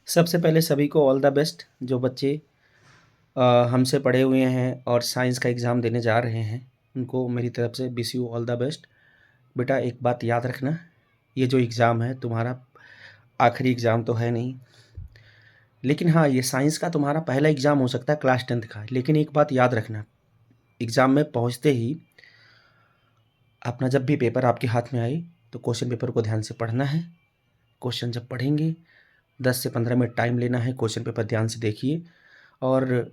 सबसे पहले सभी को ऑल द बेस्ट। जो बच्चे हमसे पढ़े हुए हैं और साइंस का एग्ज़ाम देने जा रहे हैं, उनको मेरी तरफ से wish you all the best. बेटा एक बात याद रखना, ये जो एग्ज़ाम है तुम्हारा आखिरी एग्ज़ाम तो है नहीं, लेकिन हाँ ये साइंस का तुम्हारा पहला एग्ज़ाम हो सकता है क्लास 10th का। लेकिन एक बात याद रखना, एग्ज़ाम में पहुँचते ही अपना जब भी पेपर आपके हाथ में आए तो क्वेश्चन पेपर को ध्यान से पढ़ना है। क्वेश्चन जब पढ़ेंगे 10 से 15 मिनट टाइम लेना है, क्वेश्चन पेपर ध्यान से देखिए और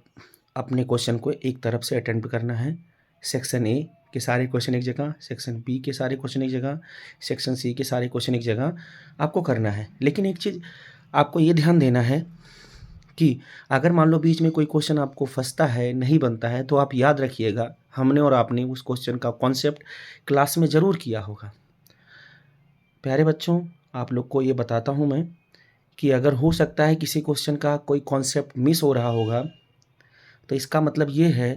अपने क्वेश्चन को एक तरफ से अटेम्प्ट करना है। सेक्शन ए के सारे क्वेश्चन एक जगह, सेक्शन बी के सारे क्वेश्चन एक जगह, सेक्शन सी के सारे क्वेश्चन एक जगह आपको करना है। लेकिन एक चीज़ आपको ये ध्यान देना है कि अगर मान लो बीच में कोई क्वेश्चन आपको फंसता है, नहीं बनता है, तो आप याद रखिएगा हमने और आपने उस क्वेश्चन का कॉन्सेप्ट क्लास में ज़रूर किया होगा। प्यारे बच्चों, आप लोग को ये बताता हूँ मैं कि अगर हो सकता है किसी क्वेश्चन का कोई कॉन्सेप्ट मिस हो रहा होगा, तो इसका मतलब ये है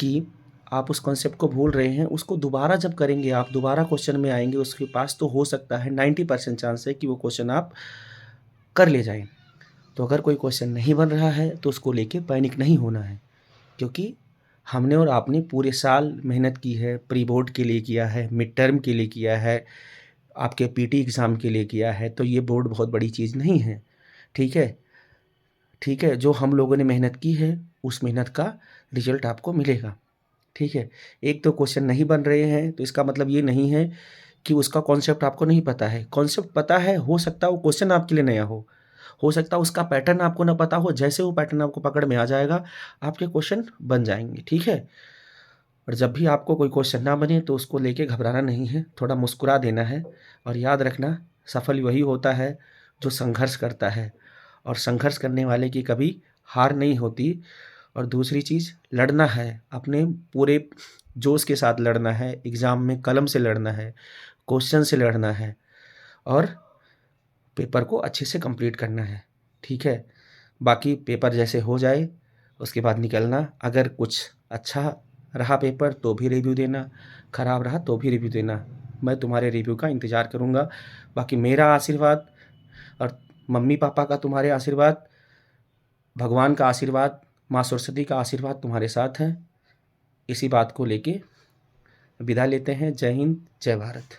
कि आप उस कॉन्सेप्ट को भूल रहे हैं। उसको दोबारा जब करेंगे, आप दोबारा क्वेश्चन में आएंगे, उसके पास तो हो सकता है 90% चांस है कि वो क्वेश्चन आप कर ले जाएं। तो अगर कोई क्वेश्चन नहीं बन रहा है तो उसको लेके पैनिक नहीं होना है, क्योंकि हमने और आपने पूरे साल मेहनत की है। प्री बोर्ड के लिए किया है, मिड टर्म के लिए किया है, आपके पीटी एग्ज़ाम के लिए किया है। तो ये बोर्ड बहुत बड़ी चीज़ नहीं है, ठीक है। ठीक है, जो हम लोगों ने मेहनत की है उस मेहनत का रिजल्ट आपको मिलेगा, ठीक है। एक तो क्वेश्चन नहीं बन रहे हैं तो इसका मतलब ये नहीं है कि उसका कॉन्सेप्ट आपको नहीं पता है। कॉन्सेप्ट पता है, हो सकता है वो क्वेश्चन आपके लिए नया हो सकता है उसका पैटर्न आपको ना पता हो। जैसे वो पैटर्न आपको पकड़ में आ जाएगा, आपके क्वेश्चन बन जाएंगे, ठीक है। और जब भी आपको कोई क्वेश्चन ना बने तो उसको लेके घबराना नहीं है, थोड़ा मुस्कुरा देना है। और याद रखना, सफल वही होता है जो संघर्ष करता है, और संघर्ष करने वाले की कभी हार नहीं होती। और दूसरी चीज़, लड़ना है, अपने पूरे जोश के साथ लड़ना है। एग्ज़ाम में कलम से लड़ना है, क्वेश्चन से लड़ना है, और पेपर को अच्छे से कंप्लीट करना है, ठीक है। बाकी पेपर जैसे हो जाए उसके बाद निकलना। अगर कुछ अच्छा रहा पेपर तो भी रिव्यू देना, ख़राब रहा तो भी रिव्यू देना। मैं तुम्हारे रिव्यू का इंतज़ार करूँगा। बाकी मेरा आशीर्वाद और मम्मी पापा का तुम्हारे आशीर्वाद, भगवान का आशीर्वाद, माँ सरस्वती का आशीर्वाद तुम्हारे साथ है। इसी बात को लेके विदा लेते हैं। जय हिंद, जय भारत।